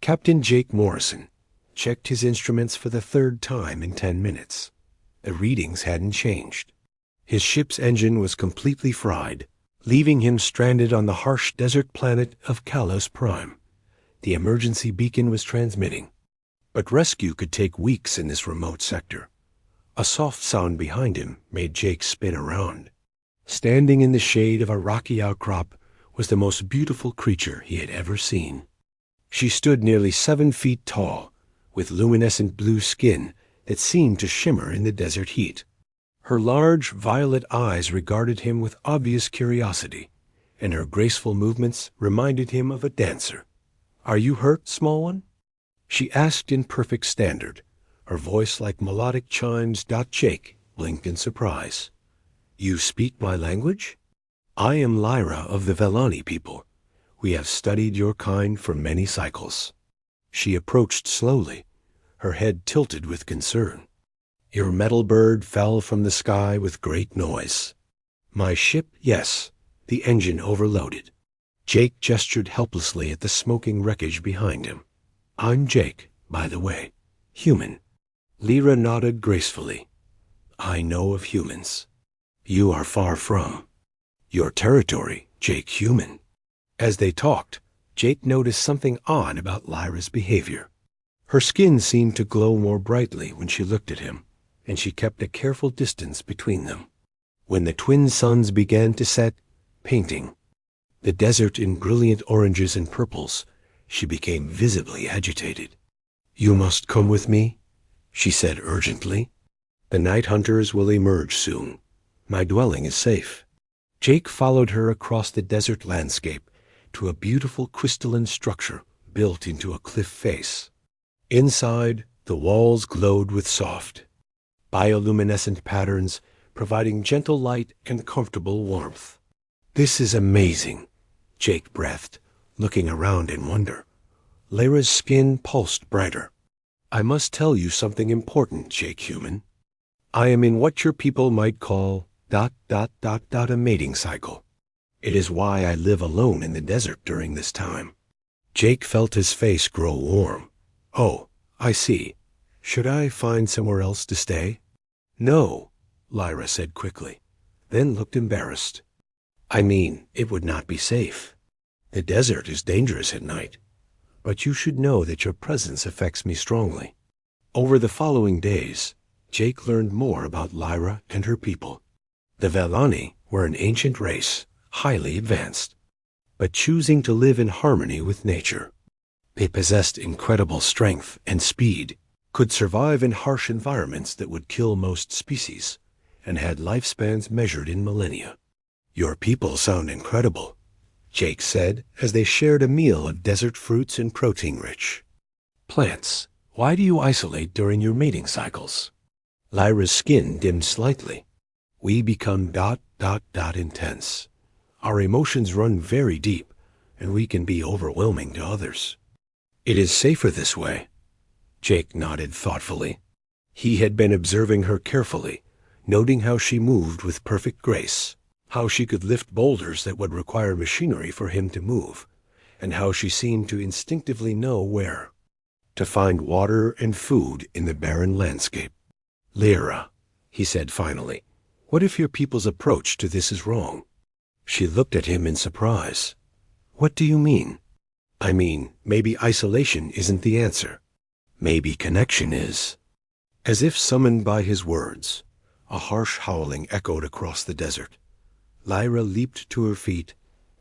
Captain Jake Morrison checked his instruments for the third time in 10 minutes. The readings hadn't changed. His ship's engine was completely fried, leaving him stranded on the harsh desert planet of Kalos Prime. The emergency beacon was transmitting, but rescue could take weeks in this remote sector. A soft sound behind him made Jake spin around. Standing in the shade of a rocky outcrop was the most beautiful creature he had ever seen. She stood nearly 7 feet tall, with luminescent blue skin that seemed to shimmer in the desert heat. Her large, violet eyes regarded him with obvious curiosity, and her graceful movements reminded him of a dancer. "Are you hurt, small one?" she asked in perfect standard, her voice like melodic chimes. Jake blinked in surprise. "You speak my language? I am Lyra of the Velani people. We have studied your kind for many cycles." She approached slowly, her head tilted with concern. "Your metal bird fell from the sky with great noise." "My ship, yes. The engine overloaded." Jake gestured helplessly at the smoking wreckage behind him. "I'm Jake, by the way. Human." Lyra nodded gracefully. "I know of humans. You are far from your territory, Jake Human." As they talked, Jake noticed something odd about Lyra's behavior. Her skin seemed to glow more brightly when she looked at him, and she kept a careful distance between them. When the twin suns began to set, painting the desert in brilliant oranges and purples, she became visibly agitated. "You must come with me," she said urgently. "The night hunters will emerge soon. My dwelling is safe." Jake followed her across the desert landscape to a beautiful crystalline structure built into a cliff face. Inside, the walls glowed with soft, bioluminescent patterns, providing gentle light and comfortable warmth. "This is amazing," Jake breathed, looking around in wonder. Lyra's skin pulsed brighter. "I must tell you something important, Jake Human. I am in what your people might call ... a mating cycle. It is why I live alone in the desert during this time." Jake felt his face grow warm. "Oh, I see. Should I find somewhere else to stay?" "No," Lyra said quickly, then looked embarrassed. "I mean, it would not be safe. The desert is dangerous at night. But you should know that your presence affects me strongly." Over the following days, Jake learned more about Lyra and her people. The Velani were an ancient race, highly advanced, but choosing to live in harmony with nature. They possessed incredible strength and speed, could survive in harsh environments that would kill most species, and had lifespans measured in millennia. "Your people sound incredible," Jake said as they shared a meal of desert fruits and protein-rich plants. "Why do you isolate during your mating cycles?" Lyra's skin dimmed slightly. "We become ... intense. Our emotions run very deep, and we can be overwhelming to others. It is safer this way." Jake nodded thoughtfully. He had been observing her carefully, noting how she moved with perfect grace, how she could lift boulders that would require machinery for him to move, and how she seemed to instinctively know where to find water and food in the barren landscape. "Lyra," he said finally, "what if your people's approach to this is wrong?" She looked at him in surprise. "What do you mean?" "I mean, maybe isolation isn't the answer. Maybe connection is." As if summoned by his words, a harsh howling echoed across the desert. Lyra leaped to her feet,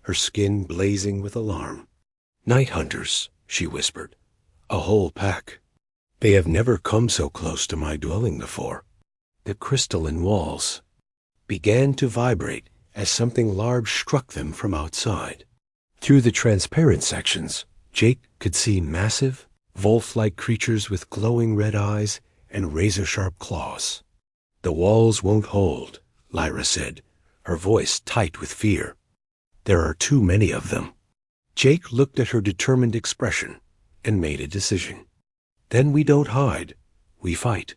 her skin blazing with alarm. "Night hunters," she whispered. "A whole pack. They have never come so close to my dwelling before." The crystalline walls began to vibrate as something large struck them from outside. Through the transparent sections, Jake could see massive, wolf-like creatures with glowing red eyes and razor-sharp claws. "The walls won't hold," Lyra said, her voice tight with fear. "There are too many of them." Jake looked at her determined expression and made a decision. "Then we don't hide, we fight."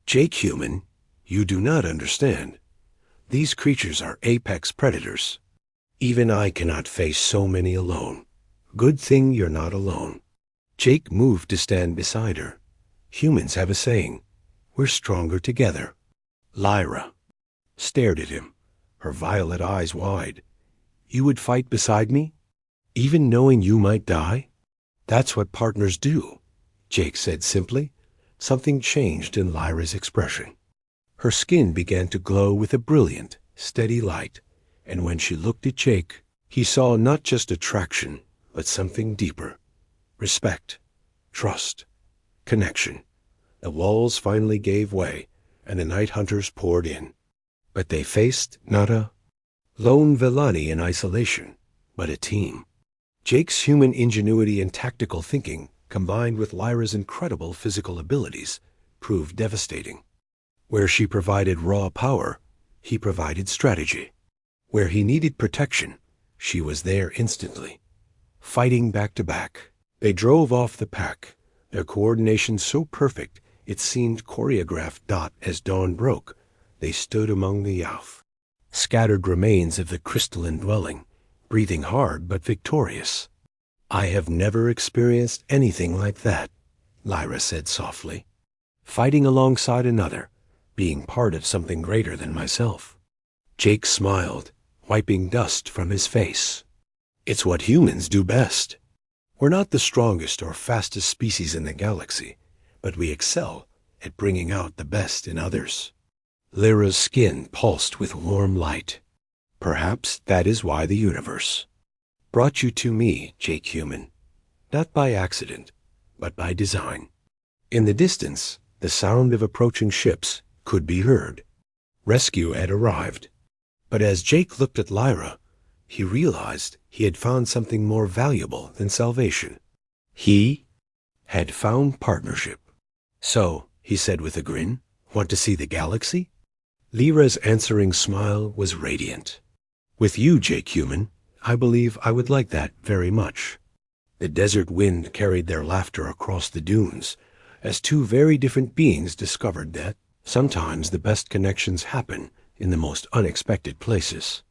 "Jake Human, you do not understand. These creatures are apex predators. Even I cannot face so many alone. Good thing you're not alone." Jake moved to stand beside her. Humans have a saying, "We're stronger together." Lyra stared at him, her violet eyes wide. "You would fight beside me? Even knowing you might die?" "That's what partners do," Jake said simply. Something changed in Lyra's expression. Her skin began to glow with a brilliant, steady light, and when she looked at Jake, he saw not just attraction, but something deeper. Respect, trust, connection. The walls finally gave way, and the night hunters poured in. But they faced not a lone Villani in isolation, but a team. Jake's human ingenuity and tactical thinking, combined with Lyra's incredible physical abilities, proved devastating. Where she provided raw power, he provided strategy. Where he needed protection, she was there instantly. Fighting back to back, they drove off the pack, their coordination so perfect it seemed choreographed. As dawn broke, they stood among the Youth, scattered remains of the crystalline dwelling, breathing hard but victorious. "I have never experienced anything like that," Lyra said softly. "Fighting alongside another, being part of something greater than myself." Jake smiled, wiping dust from his face. "It's what humans do best. We're not the strongest or fastest species in the galaxy, but we excel at bringing out the best in others." Lyra's skin pulsed with warm light. "Perhaps that is why the universe brought you to me, Jake Human. Not by accident, but by design." In the distance, the sound of approaching ships could be heard. Rescue had arrived. But as Jake looked at Lyra, he realized he had found something more valuable than salvation. He had found partnership. "So," he said with a grin, "want to see the galaxy?" Lyra's answering smile was radiant. "With you, Jake Human, I believe I would like that very much." The desert wind carried their laughter across the dunes, as two very different beings discovered that sometimes the best connections happen in the most unexpected places.